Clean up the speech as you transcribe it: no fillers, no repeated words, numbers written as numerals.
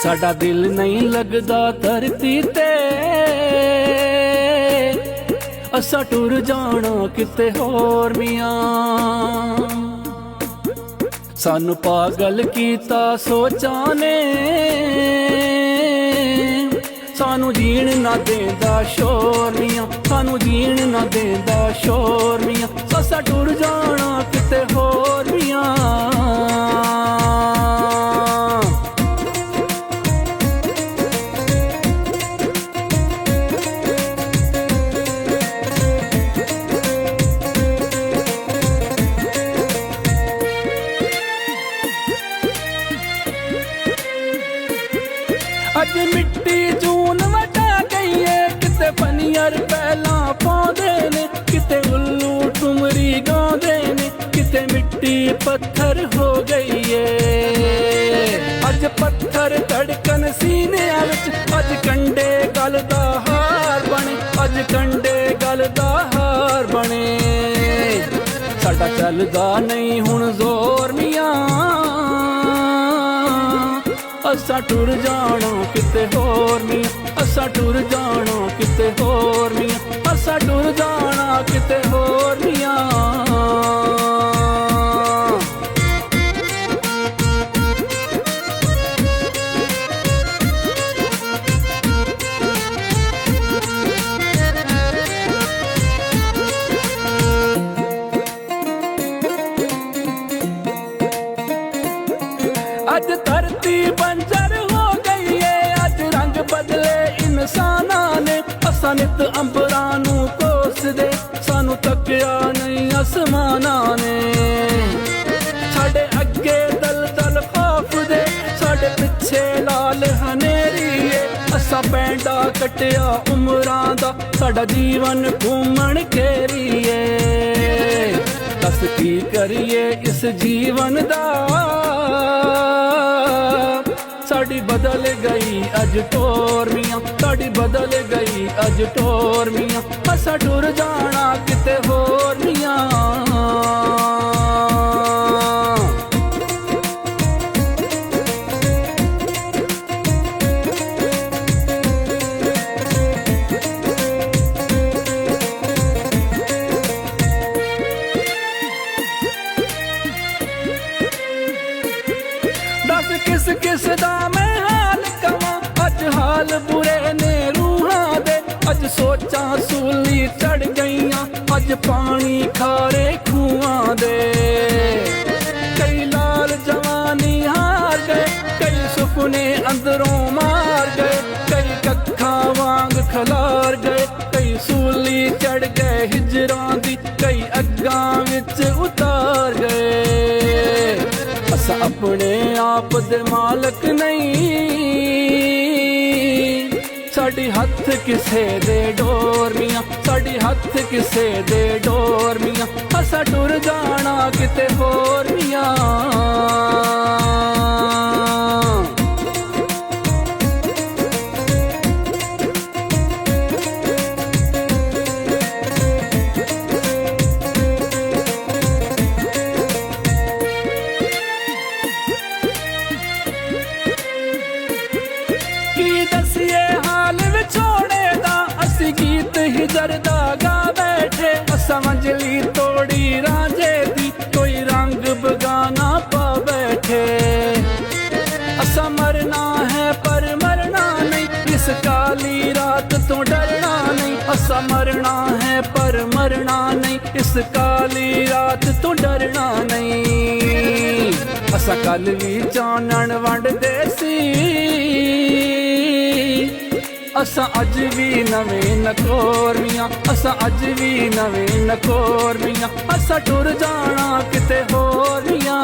साडा दिल नहीं लगदा धरती ते, असा टुर जाना किते होर मियां। सानू पागल कीता सोचां ने, सानू जीण ना देंदा शोर मियां, सानू जीण ना देंदा शोर मियां। असा टुर जाना किते होर मियां। अज मिट्टी जून वटा गई है, किते पनियर पहला पाउंदे ने, किते उल्लू ठुमरी गाउंदे ने, किते मिट्टी पत्थर हो गई है। अज पत्थर धड़कन सीने विच, अज कंडे गल दा हार बने, अज कंडे गल दा हार बने। साडा चलदा नहीं हुण जोर मियां, असा टुर जाना किते होर मियां, असा टुर जाना किते होर मियां, असा टुर जाना किते होर मियां। अज धरती बंजर हो गई है, अज रंग बदले इंसाना ने। असा नित अंबरां नूं कोसदे, सानू तकिया नहीं आसमाना ने। साडे अगे दल दल खौफ दे, साडे पिछे लाल हनेरी है। असा पैंडा कटिया उमरां दा, साडा जीवन घूमण घेरी है। दस की करिए इस जीवन दा, साड़ी बदल गई अज टोर मियां, साड़ी बदल गई अज टोर मियां। असा टुर जाना किते होर मियां। दस किस किस दा मैं हाल कवां, अज हाल बुरे ने रूहां दे। अज सोचां सूली चढ़ गईयां, अज पानी खारे खूहां दे। कई लाल जवानी हार गए, कई सुपने अंदरों मार गए, कई कक्खां वांग खलार गए, कई सूली चढ़ गए हिजरां दी, कई अग्गां विच उतार गए। असा अपने आप दे मालक नहीं, साडी हथ किसे दे डोर मियां, साडी हथ किसे दे डोर मियां। असा टुर जाना किते होर मियां। गीत हिजर दा गा बैठे, असा मंजली तोड़ी रांझे दी, कोई रंग बगाना पा बैठे। असा मरना है पर मरना नहीं, इस काली रात तो डरना नहीं। असा मरना है पर मरना नहीं, इस काली रात तो डरना नहीं। असा कल भी चानण वंडदे सी, असा अज भी नवें नकोर मियां, असा अज भी नवें नकोर मियां। असा टुर जाना किते होर मियां।